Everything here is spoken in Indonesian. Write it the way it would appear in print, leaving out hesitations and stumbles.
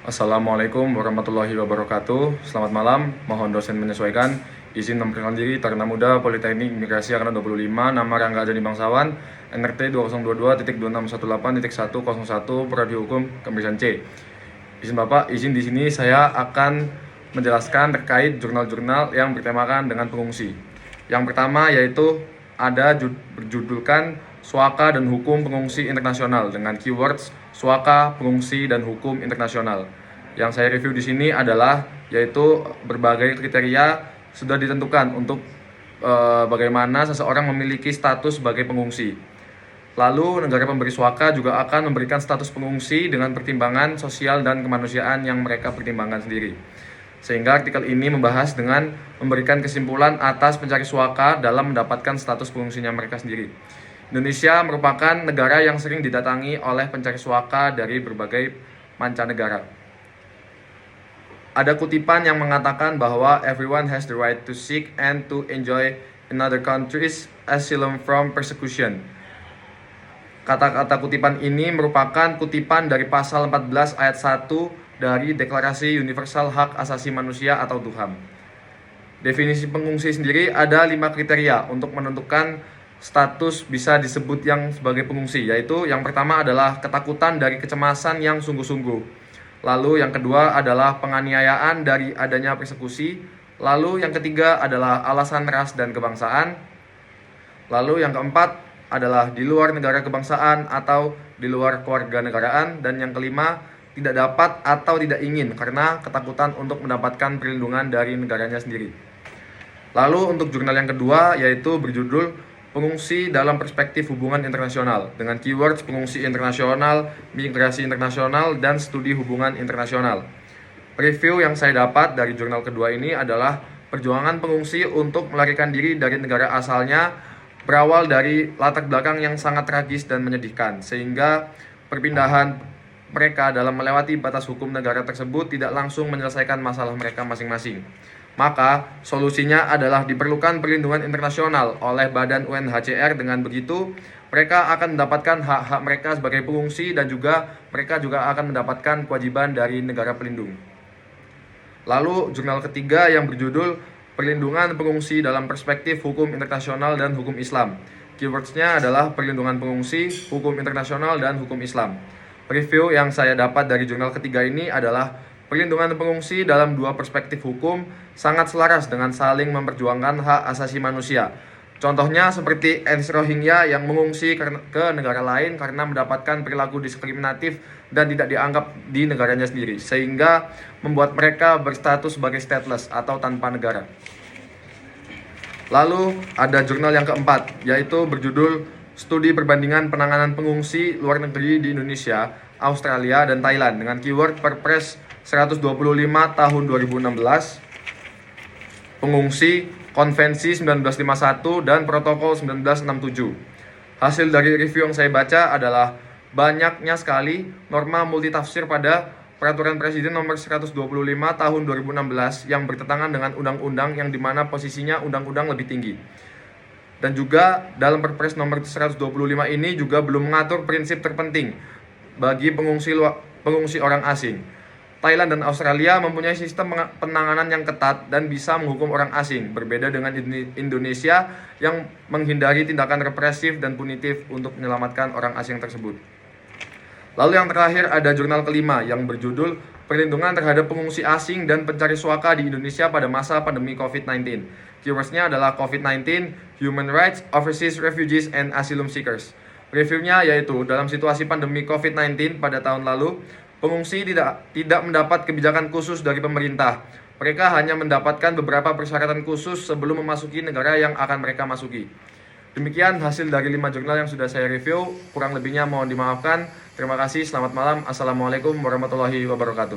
Assalamualaikum warahmatullahi wabarakatuh. Selamat malam, mohon dosen menyesuaikan. Izin memperkenalkan diri, Taruna Muda Politeknik Migrasi Angkatan 25, nama Rangga Ajani Bangsawan, NRT 2022.2618.101, Prodi Hukum Kemerisan C. Izin Bapak, izin di sini saya akan menjelaskan terkait jurnal-jurnal yang bertemakan dengan pengungsi. Yang pertama yaitu ada berjudulkan Suaka dan Hukum Pengungsi Internasional dengan keywords Suaka, Pengungsi, dan Hukum Internasional. Yang saya review di sini adalah yaitu berbagai kriteria sudah ditentukan untuk bagaimana seseorang memiliki status sebagai pengungsi. Lalu negara pemberi suaka juga akan memberikan status pengungsi dengan pertimbangan sosial dan kemanusiaan yang mereka pertimbangkan sendiri. Sehingga artikel ini membahas dengan memberikan kesimpulan atas pencari suaka dalam mendapatkan status pengungsinya mereka sendiri. Indonesia merupakan negara yang sering didatangi oleh pencari suaka dari berbagai mancanegara. Ada kutipan yang mengatakan bahwa everyone has the right to seek and to enjoy another country's asylum from persecution. Kata-kata kutipan ini merupakan kutipan dari pasal 14 ayat 1 dari Deklarasi Universal Hak Asasi Manusia atau DUHAM. Definisi pengungsi sendiri ada 5 kriteria untuk menentukan status bisa disebut yang sebagai pengungsi, yaitu yang pertama adalah ketakutan dari kecemasan yang sungguh-sungguh. Lalu yang kedua adalah penganiayaan dari adanya persekusi. Lalu yang ketiga adalah alasan ras dan kebangsaan. Lalu yang keempat adalah di luar negara kebangsaan atau di luar kewarganegaraan. Dan yang kelima, tidak dapat atau tidak ingin karena ketakutan untuk mendapatkan perlindungan dari negaranya sendiri. Lalu untuk jurnal yang kedua yaitu berjudul Pengungsi dalam Perspektif Hubungan Internasional dengan keywords pengungsi internasional, migrasi internasional, dan studi hubungan internasional. Review yang saya dapat dari jurnal kedua ini adalah perjuangan pengungsi untuk melarikan diri dari negara asalnya berawal dari latar belakang yang sangat tragis dan menyedihkan, sehingga perpindahan mereka dalam melewati batas hukum negara tersebut tidak langsung menyelesaikan masalah mereka masing-masing. Maka solusinya adalah diperlukan perlindungan internasional oleh Badan UNHCR. Dengan begitu, mereka akan mendapatkan hak-hak mereka sebagai pengungsi dan juga mereka juga akan mendapatkan kewajiban dari negara pelindung. Lalu jurnal ketiga yang berjudul Perlindungan Pengungsi dalam Perspektif Hukum Internasional dan Hukum Islam. Keywordsnya adalah perlindungan pengungsi, hukum internasional, dan hukum Islam. Review yang saya dapat dari jurnal ketiga ini adalah perlindungan pengungsi dalam dua perspektif hukum sangat selaras dengan saling memperjuangkan hak asasi manusia. Contohnya seperti etnis Rohingya yang mengungsi ke negara lain karena mendapatkan perilaku diskriminatif dan tidak dianggap di negaranya sendiri, sehingga membuat mereka berstatus sebagai stateless atau tanpa negara. Lalu ada jurnal yang keempat, yaitu berjudul Studi Perbandingan Penanganan Pengungsi Luar Negeri di Indonesia, Australia, dan Thailand dengan keyword Perpres 125 tahun 2016, Pengungsi, Konvensi 1951, dan Protokol 1967. Hasil dari review yang saya baca adalah banyaknya sekali norma multitafsir pada Peraturan Presiden nomor 125 tahun 2016 yang bertentangan dengan undang-undang yang dimana posisinya undang-undang lebih tinggi. Dan juga dalam Perpres nomor 125 ini juga belum mengatur prinsip terpenting bagi pengungsi orang asing. Thailand dan Australia mempunyai sistem penanganan yang ketat dan bisa menghukum orang asing, berbeda dengan Indonesia yang menghindari tindakan represif dan punitif untuk menyelamatkan orang asing tersebut. Lalu yang terakhir ada jurnal kelima yang berjudul Perlindungan Terhadap Pengungsi Asing dan Pencari Suaka di Indonesia pada Masa Pandemi COVID-19. Keywordsnya adalah COVID-19, Human Rights, Overseas Refugees, and Asylum Seekers. Reviewnya yaitu dalam situasi pandemi COVID-19 pada tahun lalu, pengungsi tidak mendapat kebijakan khusus dari pemerintah. Mereka hanya mendapatkan beberapa persyaratan khusus sebelum memasuki negara yang akan mereka masuki. Demikian hasil dari 5 jurnal yang sudah saya review. Kurang lebihnya mohon dimaafkan. Terima kasih, selamat malam. Assalamualaikum warahmatullahi wabarakatuh.